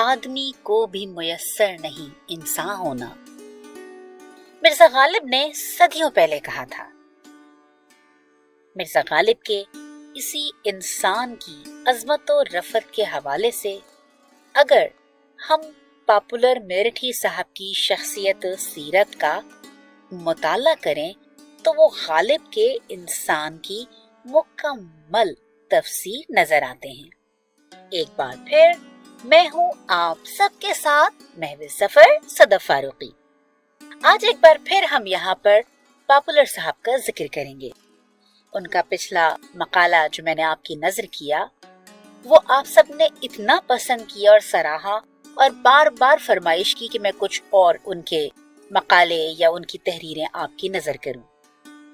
आदमी को भी मुयस्सर नहीं इंसान होना। मिर्जा गालिब ने सदियों पहले कहा था। मिर्जा गालिब के इसी इंसान की अजमत और रफत के हवाले से अगर हम पॉपुलर मेरठी साहब की शख्सियत सीरत का मुताला करें तो वो गालिब के इंसान की मुकम्मल तफसीर नजर आते हैं। एक बार फिर मैं हूँ आप सबके साथ महविज सफर सदफ फारूकी। आज एक बार फिर हम यहाँ पर पॉपुलर साहब का जिक्र करेंगे। उनका पिछला मकाला जो मैंने आपकी नजर किया वो आप सबने इतना पसंद किया और सराहा और बार बार फरमाइश की कि मैं कुछ और उनके मकाले या उनकी तहरीरें आपकी नजर करूं।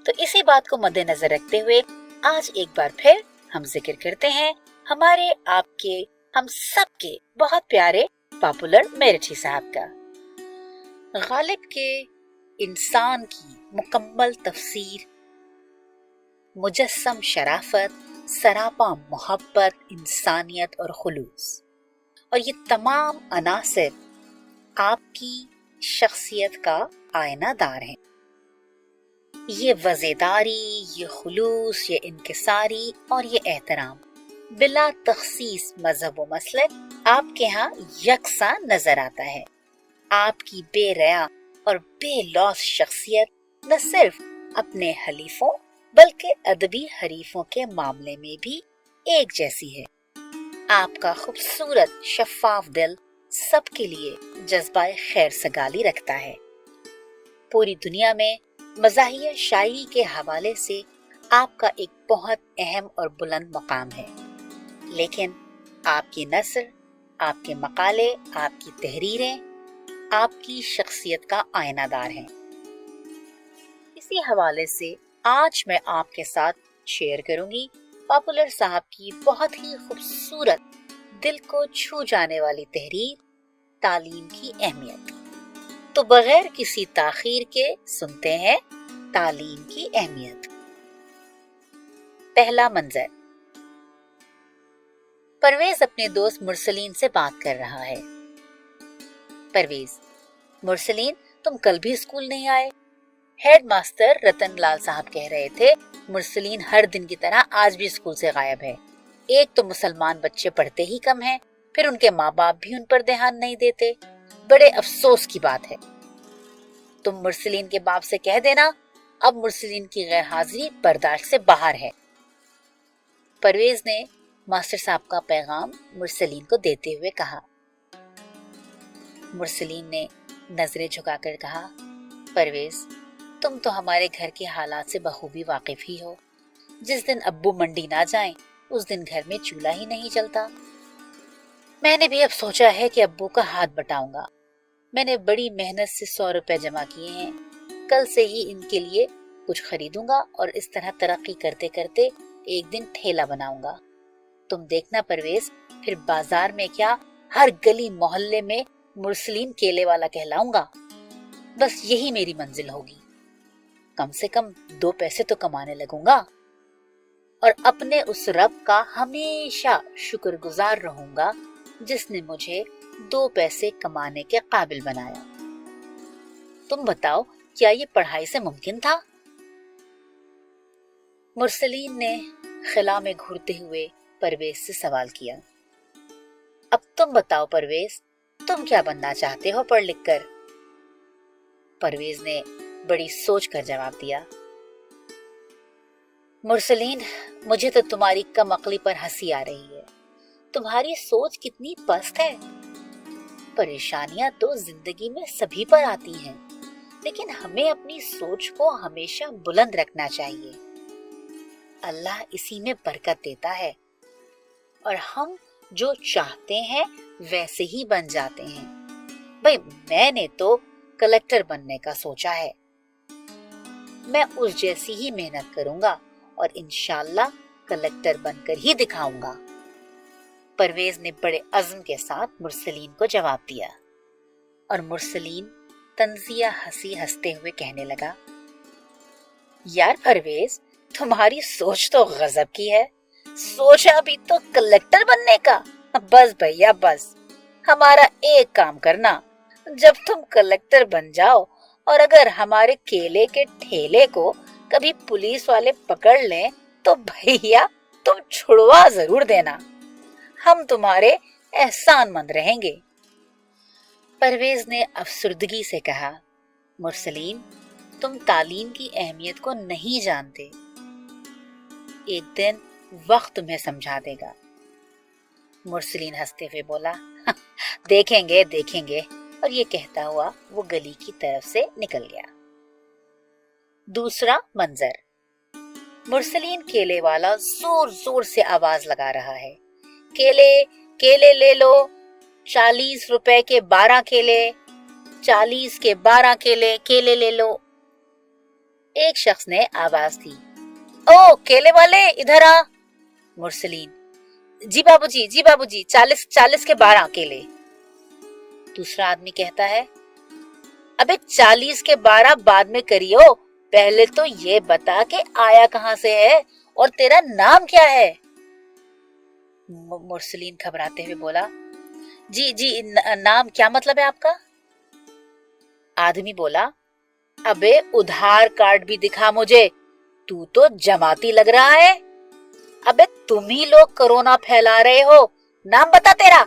तो इसी बात को मद्देनजर रखते हुए आज एक बार फिर हम जिक्र करते हैं हमारे आपके हम सबके बहुत प्यारे पॉपुलर मेरठी साहब का। गालिब के इंसान की मुकम्मल तफसीर, मुजस्सम शराफत, सरापा मोहब्बत, इंसानियत और खुलूस, और ये तमाम अनासिर आपकी शख्सियत का आयनादार हैं। ये वज़ेदारी, ये खुलूस, ये इनकिसारी और ये एहतराम बिला तखसीस मजहब व मसलक आपके यहाँ यकसा नजर आता है। आपकी बेरया और बेलौस शख्सियत न सिर्फ अपने हलीफों बल्कि अदबी हरीफों के मामले में भी एक जैसी है। आपका खूबसूरत शफाफ दिल सबके लिए जज्बा खैर सगाली रखता है। पूरी दुनिया में मज़ाहिया शायरी के हवाले से आपका एक बहुत अहम और बुलंद मकाम है, लेकिन आपकी नस्र, आपके मकाले, आपकी तहरीरें आपकी शख्सियत का आयनादार हैं। इसी हवाले से आज मैं आपके साथ शेयर करूंगी पॉपुलर साहब की बहुत ही खूबसूरत, दिल को छू जाने वाली तहरीर तालीम की अहमियत। तो बगैर किसी ताखीर के सुनते हैं तालीम की अहमियत। पहला मंजर। परवेज अपने दोस्त मुरसलीन से बात कर रहा है। परवेज: मुरसलीन, तुम कल भी स्कूल नहीं आए। हेड मास्टर रतन लाल साहब कह रहे थे मुरसलीन हर दिन की तरह आज भी स्कूल से गायब है। एक तो मुसलमान बच्चे पढ़ते ही कम हैं, फिर उनके माँ बाप भी उन पर ध्यान नहीं देते। बड़े अफसोस की बात है। तुम मुरसलीन के बाप से कह देना अब मुरसलीन की गैर हाजिरी बर्दाश्त से बाहर है। परवेज ने मास्टर साहब का पैगाम मुरसलीन को देते हुए कहा। मुरसलीन ने नजरें झुकाकर कहा, परवेज, तुम तो हमारे घर के हालात से बखूबी वाकिफ ही हो। जिस दिन अब्बू मंडी ना जाएं, उस दिन घर में चूल्हा ही नहीं जलता। मैंने भी अब सोचा है कि अब्बू का हाथ बटाऊंगा। मैंने बड़ी मेहनत से 100 रुपए जमा किए हैं। कल से ही इनके लिए कुछ खरीदूंगा और इस तरह तरक्की करते करते एक दिन ठेला बनाऊंगा। तुम देखना परवेज, फिर बाजार में क्या हर गली मोहल्ले में मुरसलीन केले वाला कहलाऊंगा। बस यही मेरी मंजिल होगी। कम से कम 2 पैसे तो कमाने लगूंगा और अपने उस रब का हमेशा शुक्रगुजार रहूंगा जिसने मुझे 2 पैसे कमाने के काबिल बनाया। तुम बताओ, क्या ये पढ़ाई से मुमकिन था? मुरसलीन ने खिला में घूरते हुए परवेज से सवाल किया। अब तुम बताओ परवेज, तुम क्या बनना चाहते हो पढ़ लिख कर? परवेज ने बड़ी सोच कर जवाब दिया। मुरसलीन, मुझे तो तुम्हारी कम अक्ली पर हंसी आ रही है। तुम्हारी सोच कितनी पस्त है। परेशानियां तो जिंदगी में सभी पर आती हैं, लेकिन हमें अपनी सोच को हमेशा बुलंद रखना चाहिए। अल्लाह इसी में बरकत देता है और हम जो चाहते हैं वैसे ही बन जाते हैं। भाई, मैंने तो कलेक्टर बनने का सोचा है। मैं उस जैसी ही मेहनत करूंगा और इंशाल्लाह कलेक्टर बनकर ही दिखाऊंगा। परवेज ने बड़े अज़्म के साथ मुरसलीन को जवाब दिया और मुरसलीन तंजिया हंसी हंसते हुए कहने लगा, यार परवेज, तुम्हारी सोच तो गजब की है। सोचा भी तो कलेक्टर बनने का। बस भैया बस, हमारा एक काम करना, जब तुम कलेक्टर बन जाओ और अगर हमारे केले के ठेले को कभी पुलिस वाले पकड़ लें तो भैया तुम छुड़वा जरूर देना, हम तुम्हारे एहसानमंद रहेंगे। परवेज ने अफसुर्दगी से कहा, मुरसलीन, तुम तालीम की अहमियत को नहीं जानते। एक दिन वक्त तुम्हें समझा देगा। मुरसलीन हंसते हुए बोला, देखेंगे देखेंगे, और ये कहता हुआ वो गली की तरफ से निकल गया। दूसरा मंजर, मुरसलीन केले वाला जोर जोर से आवाज लगा रहा है, केले केले ले लो, 40 रुपए के 12 केले, 40 के 12 केले, केले ले लो। एक शख्स ने आवाज दी, ओ केले वाले इधर आ। मुरसलीन, जी बाबूजी 40 के 12 केले। दूसरा आदमी कहता है, अबे 40 के 12 बाद में करियो, पहले तो ये बता के आया कहां से है और तेरा नाम क्या है। मुरसलीन घबराते हुए बोला, जी नाम क्या मतलब है आपका। आदमी बोला, अबे उधार कार्ड भी दिखा मुझे, तू तो जमाती लग रहा है। अबे तुम ही लोग कोरोना फैला रहे हो, नाम बता तेरा।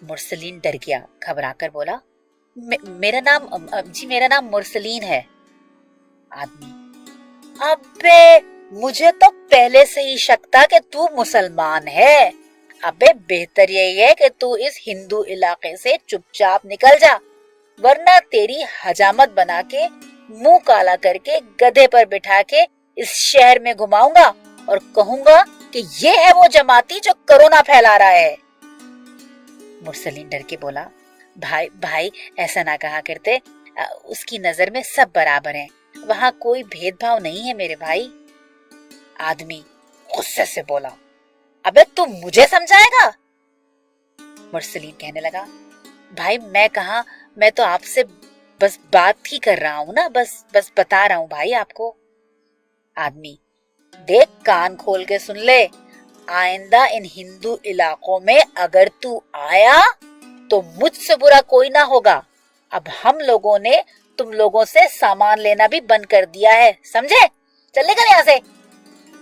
मुरसलीन डर गया, घबराकर बोला, मेरा नाम मुरसलीन है। आदमी, अबे मुझे तो पहले से ही शक था कि तू मुसलमान है। अबे बेहतर यही है कि तू इस हिंदू इलाके से चुपचाप निकल जा, वरना तेरी हजामत बना के मुंह काला करके गधे पर बिठा के इस शहर में घुमाऊंगा और कहूंगा कि ये है वो जमाती जो कोरोना फैला रहा है। मुरसलीन डर के बोला, भाई ऐसा ना कहा करते, उसकी नजर में सब बराबर हैं, वहां कोई भेदभाव नहीं है मेरे भाई। आदमी गुस्से से बोला, अबे तू मुझे समझाएगा। मुरसलीन कहने लगा, भाई मैं कहा, मैं तो आपसे बस बात ही कर रहा हूं ना, बस बता रहा हूं भाई आपको। आदमी, देख कान खोल के सुन ले, आइंदा इन हिंदू इलाकों में अगर तू आया तो मुझसे बुरा कोई ना होगा। अब हम लोगों ने तुम लोगों से सामान लेना भी बंद कर दिया है, समझे। चल निकल यहाँ से,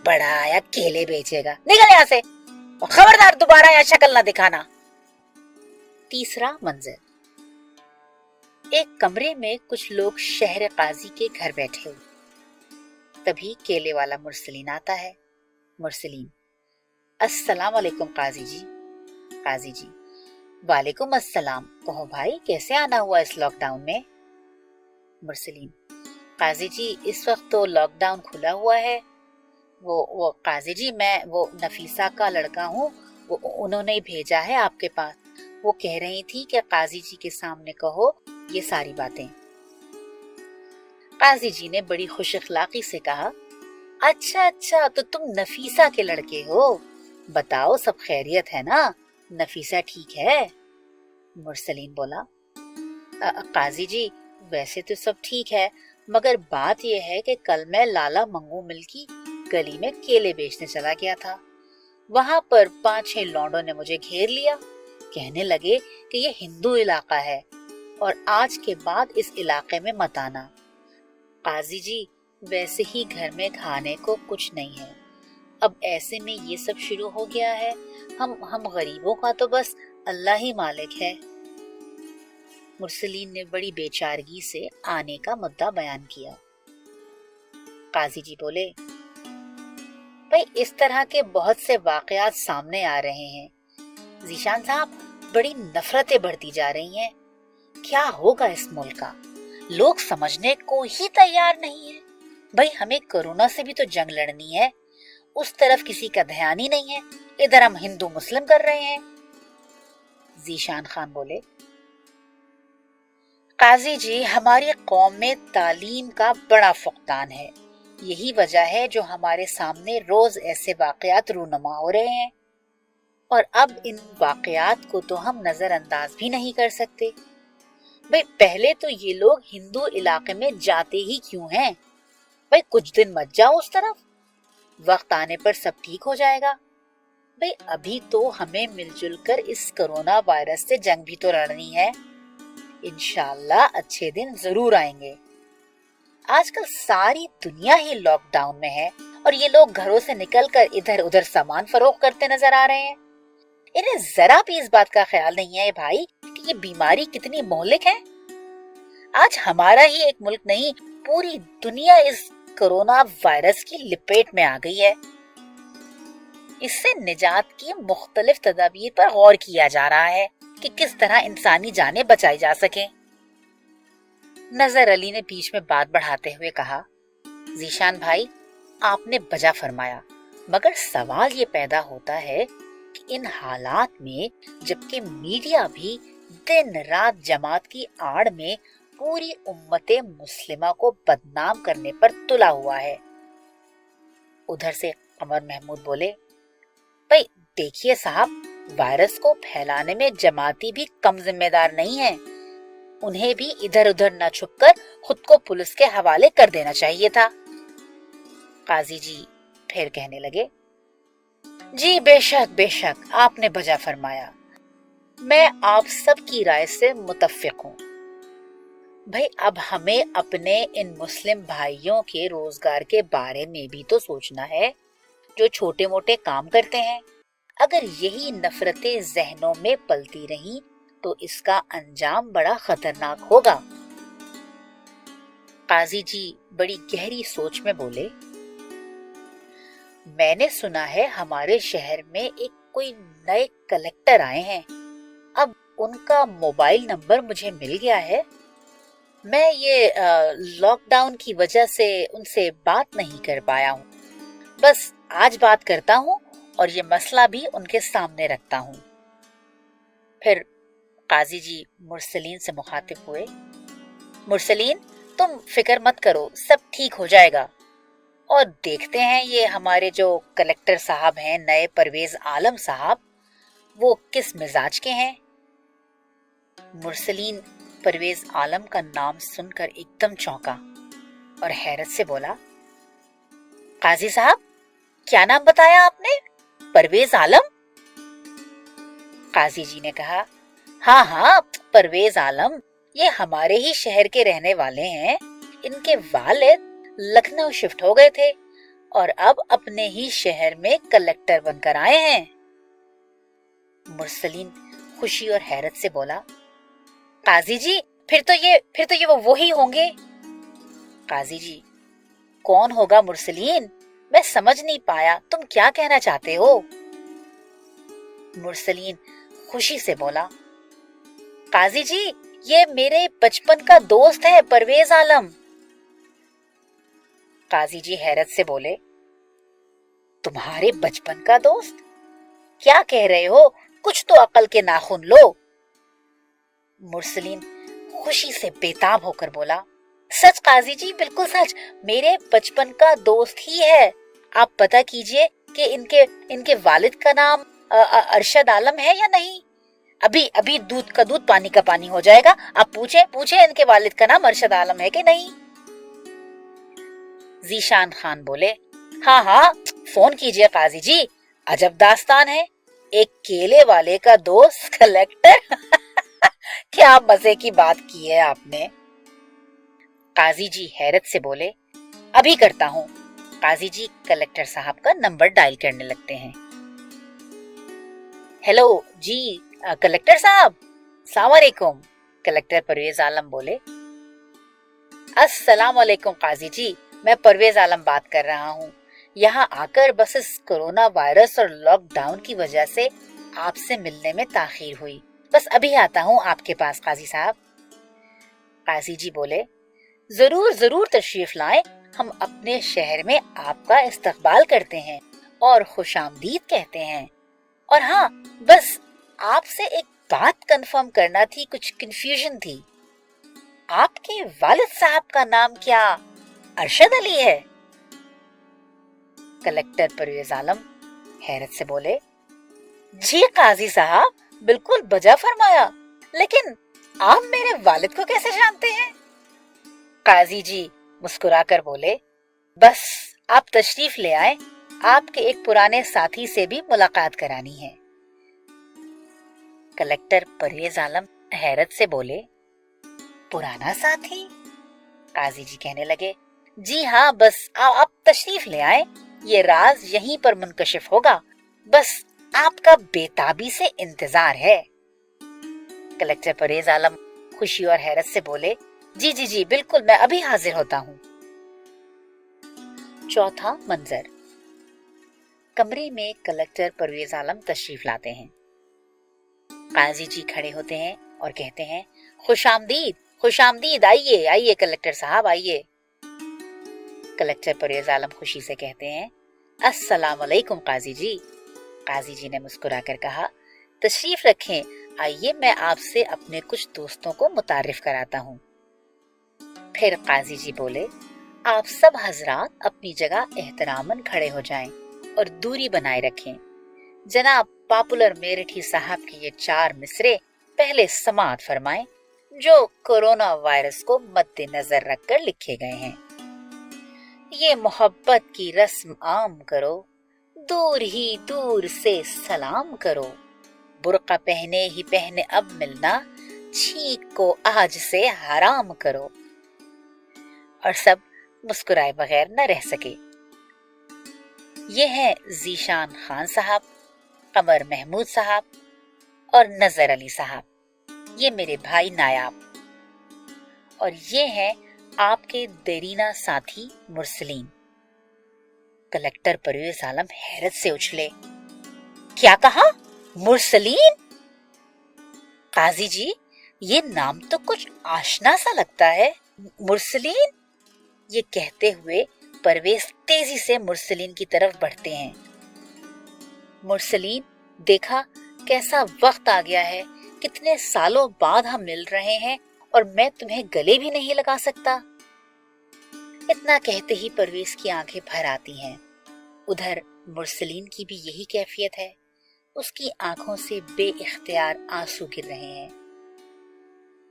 बड़ा आया केले बेचेगा, निकल यहाँ से, और खबरदार दोबारा यहाँ शक्ल ना दिखाना। तीसरा मंजर, एक कमरे में कुछ लोग शहर काजी के घर बैठे हुए। तभी केले वाला मुरसलीन आता है। मुरसलीन, अस्सलाम वालेकुम काजी जी। काजी जी, वालेकुम अस्सलाम, कहो भाई कैसे आना हुआ इस लॉकडाउन में। मुरसलीन, काजी जी इस वक्त तो लॉकडाउन खुला हुआ है, वो काजी जी मैं वो नफीसा का लड़का हूँ, वो उन्होंने ही भेजा है आपके पास। वो कह रही थी कि काजी जी के सामने कहो ये सारी बातें। काजी जी ने बड़ी खुश अखलाकी से कहा, अच्छा तो तुम नफीसा के लड़के हो, बताओ सब खैरियत है ना, नफीसा ठीक है। मुरसलीन बोला, काजी जी वैसे तो सब ठीक है, मगर बात यह है कि कल मैं लाला मंगू मिल की गली में केले बेचने चला गया था। वहां पर 5-6 लौंडों ने मुझे घेर लिया, कहने लगे कि ये हिंदू इलाका है और आज के बाद इस इलाके में मत आना। काजी जी वैसे ही घर में खाने को कुछ नहीं है, अब ऐसे में ये सब शुरू हो गया है, हम गरीबों का तो बस अल्लाह ही मालिक है। मुरसलीन ने बड़ी बेचारगी से आने का मुद्दा बयान किया। काजी जी बोले, भाई इस तरह के बहुत से वाकयात सामने आ रहे हैं, जीशान साहब बड़ी नफरतें बढ़ती जा रही हैं, क्या होगा इस मुल्क का, लोग समझने को ही तैयार नहीं है। भाई हमें कोरोना से भी तो जंग लड़नी है, उस तरफ किसी का ध्यान ही नहीं है, इधर हम हिंदू मुस्लिम कर रहे हैं। जीशान खान बोले, काजी जी हमारी कौम में तालीम का बड़ा फुकदान है, यही वजह है जो हमारे सामने रोज ऐसे वाकयात रूनुमा हो रहे हैं, और अब इन वाकयात को तो हम नजरअंदाज भी नहीं कर सकते। भाई पहले तो ये लोग हिंदू इलाके में जाते ही क्यों हैं, भाई कुछ दिन मत जाओ उस तरफ, वक्त आने पर सब ठीक हो जाएगा। भाई अभी तो हमें मिलजुल कर इस कोरोना वायरस से जंग भी तो लड़नी है। इंशाल्लाह अच्छे दिन जरूर आएंगे। आजकल सारी दुनिया ही लॉकडाउन में है और ये लोग घरों से निकलकर इधर उधर सामान फरोख्त करते नजर आ रहे हैं। इन्हें जरा भी इस बात का ख्याल नहीं है भाई कि ये बीमारी कितनी मोहलिक है। आज हमारा ही एक मुल्क नहीं, पूरी दुनिया इस कोरोना वायरस की लपेट में आ गई है। इससे निजात की मुख्तलिफ तदाबीर पर गौर किया जा रहा है कि किस तरह इंसानी जानें बचाई जा सकें। नजर अली ने बीच में बात बढ़ाते हुए कहा, जीशान भाई आपने बजा फरमाया, मगर सवाल ये पैदा होता है कि इन हालात में जबकि मीडिया भी दिन रात जमात की आड़ में पूरी उम्मते मुस्लिमा को बदनाम करने पर तुला हुआ है। उधर से कमर महमूद बोले, भाई देखिए साहब, वायरस को फैलाने में जमाती भी कम जिम्मेदार नहीं है। उन्हें भी इधर उधर न छुपकर खुद को पुलिस के हवाले कर देना चाहिए था। काजी जी फिर कहने लगे, जी बेशक बेशक आपने बजा फरमाया, मैं आप सब की राय से मुत्तफिक हूँ। भाई अब हमें अपने इन मुस्लिम भाइयों के रोजगार के बारे में भी तो सोचना है, जो छोटे मोटे काम करते हैं। अगर यही नफरतें जहनों में पलती रहीं तो इसका अंजाम बड़ा खतरनाक होगा। काजी जी बड़ी गहरी सोच में बोले, मैंने सुना है हमारे शहर में एक कोई नए कलेक्टर आए हैं। अब उनका मोबाइल नंबर मुझे मिल गया है। मैं ये लॉकडाउन की वजह से उनसे बात नहीं कर पाया हूँ। बस आज बात करता हूँ और ये मसला भी उनके सामने रखता हूँ। फिर काजी जी मुरसलीन से मुखातिब हुए, मुरसलीन तुम फिक्र मत करो, सब ठीक हो जाएगा। और देखते हैं ये हमारे जो कलेक्टर साहब हैं, नए परवेज आलम साहब, वो किस मिजाज के हैं। मुरसलीन परवेज आलम का नाम सुनकर एकदम चौंका और हैरत से बोला, काजी साहब क्या नाम बताया आपने, परवेज आलम? काजी जी ने कहा, हाँ हाँ परवेज आलम, ये हमारे ही शहर के रहने वाले हैं। इनके वालिद लखनऊ शिफ्ट हो गए थे और अब अपने ही शहर में कलेक्टर बनकर आए हैं। मुरसलीन खुशी और हैरत से बोला, काजी जी फिर तो ये वो वही होंगे। काजी जी, कौन होगा मुरसलीन, मैं समझ नहीं पाया, तुम क्या कहना चाहते हो? मुरसलीन खुशी से बोला, काजी जी ये मेरे बचपन का दोस्त है परवेज आलम। काजी जी हैरत से बोले, तुम्हारे बचपन का दोस्त? क्या कह रहे हो, कुछ तो अकल के नाखून लो। मुरसलीन खुशी से बेताब होकर बोला, सच काजी जी, बिल्कुल सच, मेरे बचपन का दोस्त ही है। आप पता कीजिए कि इनके वालिद का नाम अरशद आलम है या नहीं। अभी अभी दूध का दूध पानी का पानी हो जाएगा। आप पूछे इनके वालिद का नाम अरशद आलम है कि नहीं। जीशान खान बोले, हाँ हाँ फोन कीजिए काजी जी, अजब दास्तान है, एक केले वाले का दोस्त कलेक्टर। क्या मजे की बात की है आपने। काजी जी हैरत से बोले, अभी करता हूँ। काजी जी कलेक्टर साहब का नंबर डायल करने लगते हैं। हेलो जी कलेक्टर साहब, अस्सलाम वालेकुम। कलेक्टर परवेज आलम बोले, अस्सलाम वालेकुम काजी जी, मैं परवेज आलम बात कर रहा हूँ। यहाँ आकर बस इस कोरोना वायरस और लॉकडाउन की वजह से आपसे मिलने में ताखीर हुई। बस अभी आता हूँ आपके पास काजी साहब। काजी जी बोले, जरूर जरूर तशरीफ लाएं, हम अपने शहर में आपका इस्तकबाल करते हैं और खुशामदीद कहते हैं। और हाँ, बस आपसे एक बात कंफर्म करना थी, कुछ कंफ्यूजन थी। आपके वालिद साहब का नाम क्या अरशद अली है? कलेक्टर परवेज आलम हैरत से बोले, जी काजी साहब, बिल्कुल बजा फरमाया, लेकिन आप मेरे वालिद को कैसे जानते हैं? काजी जी मुस्कुराकर बोले, बस आप तशरीफ ले आए, आपके एक पुराने साथी से भी मुलाकात करानी है। कलेक्टर परवेज आलम हैरत से बोले, पुराना साथी? काजी जी कहने लगे, जी हाँ, बस आप तशरीफ ले आए, ये राज यहीं पर मुनकशिफ होगा, बस आपका बेताबी से इंतजार है। कलेक्टर परवेज आलम खुशी और हैरत से बोले, जी जी जी बिल्कुल, मैं अभी हाजिर होता हूँ। चौथा मंजर। कमरे में कलेक्टर परवेज आलम तशरीफ लाते हैं। काजी जी खड़े होते हैं और कहते हैं, खुशामदीद, खुशामदीद, आइए आइए कलेक्टर साहब आइए। कलेक्टर परवेज आलम खुशी से कहते हैं, अस्सलाम वालेकुम काजी जी। काजी जी ने मुस्कुराकर कहा, तशरीफ रखें, आइए मैं आपसे अपने कुछ दोस्तों को मुतारिफ कराता हूँ। फिर काजी जी बोले, आप सब हजरात अपनी जगह एहतरामन खड़े हो जाएं और दूरी बनाए रखें। जनाब पॉपुलर मेरठी साहब के ये 4 मिसरे पहले समाअत फरमाएं, जो कोरोना वायरस को मद्देनजर रखकर लिखे गए हैं। ये मोहब्बत की रस्म आम करो, दूर ही दूर से सलाम करो, बुर्का पहने ही पहने अब मिलना, छींक को आज से हराम करो। और सब मुस्कुराए बगैर न रह सके। ये हैं जीशान खान साहब, कमर महमूद साहब और नजर अली साहब, ये मेरे भाई नायाब। और ये हैं आपके देरीना साथी मुरसलीन। कलेक्टर परवेज आलम हैरत से उछले, क्या कहा, मुरसलीन? काजी जी, ये नाम तो कुछ आशना सा लगता है, मुरसलीन? ये कहते हुए परवेज तेजी से मुरसलीन की तरफ बढ़ते हैं। मुरसलीन, देखा कैसा वक्त आ गया है, कितने सालों बाद हम मिल रहे हैं और मैं तुम्हें गले भी नहीं लगा सकता। इतना कहते ही परवेज की आंखें भर आती हैं। उधर मुरसलीन की भी यही कैफियत है, उसकी आंखों से बेइख्तियार आंसू गिर रहे हैं।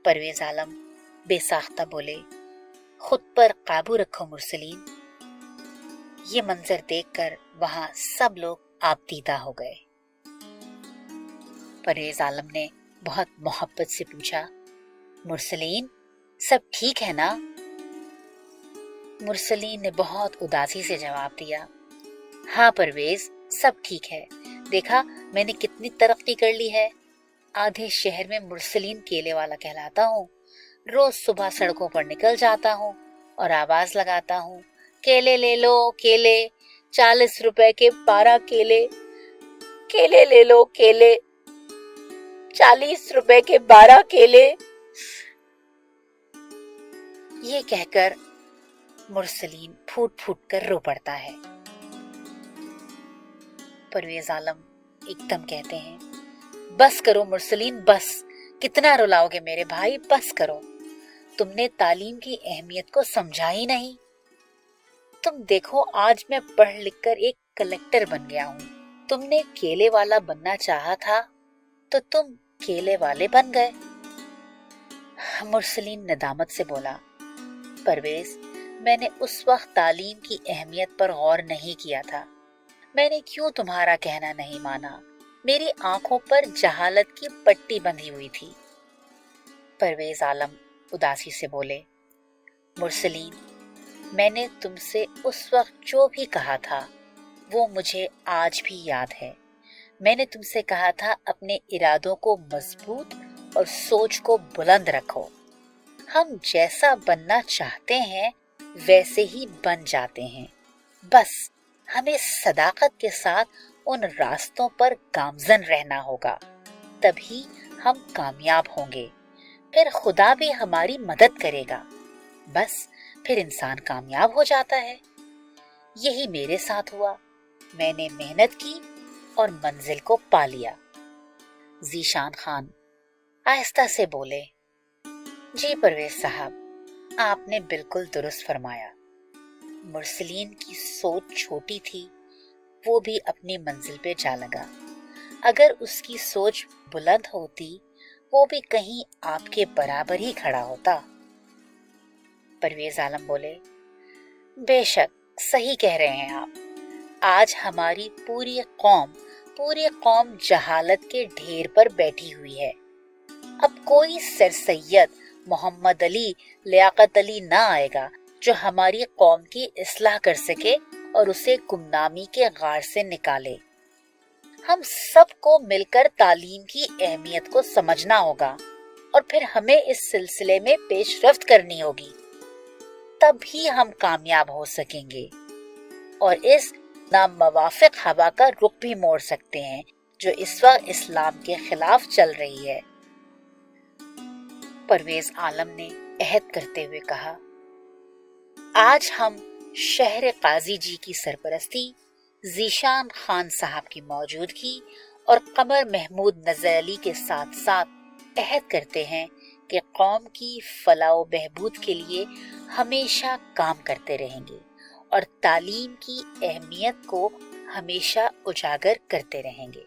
परवेज आलम बेसाख्ता बोले, खुद पर काबू रखो मुरसलीन। ये मंजर देखकर वहां सब लोग आपदीदा हो गए। परवेज आलम ने बहुत मोहब्बत से पूछा, मुरसलीन सब ठीक है ना? मुरसलीन ने बहुत उदासी से जवाब दिया, हाँ परवेज, सब ठीक है। देखा मैंने कितनी तरक्की कर ली है। आधे शहर में मुरसलीन केले वाला कहलाता हूँ। रोज सुबह सड़कों पर निकल जाता हूँ और आवाज लगाता हूँ, केले ले लो केले, 40 रुपए के 12 केले, केले ले लो केले, 40 रुपए के 12 केले। ये कहकर मुरसलीन फूट फूट कर रो पड़ता है। परवेज आलम एकदम कहते हैं, बस करो मुरसलीन, बस, कितना रुलाओगे मेरे भाई, बस करो। तुमने तालीम की अहमियत को समझा ही नहीं। तुम देखो आज मैं पढ़ लिख कर एक कलेक्टर बन गया हूँ। तुमने केले वाला बनना चाहा था तो तुम केले वाले बन गए। मुरसलीन नदामत से बोला, परवेज, मैंने उस वक्त तालीम की अहमियत पर गौर नहीं किया था। मैंने क्यों तुम्हारा कहना नहीं माना? मेरी आंखों पर जहालत की पट्टी बंधी हुई थी। परवेज आलम उदासी से बोले, मुरसलीन, मैंने तुमसे उस वक्त जो भी कहा था वो मुझे आज भी याद है। मैंने तुमसे कहा था अपने इरादों को मजबूत और सोच को बुलंद रखो। हम जैसा बनना चाहते हैं वैसे ही बन जाते हैं। बस हमें सदाकत के साथ उन रास्तों पर गामजन रहना होगा, तभी हम कामयाब होंगे। फिर खुदा भी हमारी मदद करेगा। बस फिर इंसान कामयाब हो जाता है। यही मेरे साथ हुआ। मैंने मेहनत की और मंजिल को पा लिया। जीशान खान आहिस्ता से बोले, जी परवेज साहब, आपने बिल्कुल दुरुस्त फरमाया। मुरसलीन की सोच छोटी थी, वो भी अपनी मंजिल पे जा लगा। अगर उसकी सोच बुलंद होती वो भी कहीं आपके बराबर ही खड़ा होता। परवेज आलम बोले, बेशक सही कह रहे हैं आप। آج ہماری پوری قوم جہالت کے ڈھیر پر بیٹھی ہوئی ہے۔ اب کوئی سر سید محمد علی لیاقت علی نہ آئے گا جو ہماری قوم کی اصلاح کر سکے اور اسے گمنامی کے غار سے نکالے۔ ہم سب کو مل کر تعلیم کی اہمیت کو سمجھنا ہوگا اور پھر ہمیں اس سلسلے میں پیش رفت کرنی ہوگی، تب ہی ہم کامیاب ہو سکیں گے اور اس ناموافق ہوا کا رخ بھی موڑ سکتے ہیں جو اس وقت اسلام کے خلاف چل رہی ہے۔ پرویز عالم نے عہد کرتے ہوئے کہا، آج ہم شہر قاضی جی کی سرپرستی، ذیشان خان صاحب کی موجودگی اور قمر محمود نظر علی کے ساتھ ساتھ عہد کرتے ہیں کہ قوم کی فلاح و بہبود کے لیے ہمیشہ کام کرتے رہیں گے اور تعلیم کی اہمیت کو ہمیشہ اجاگر کرتے رہیں گے۔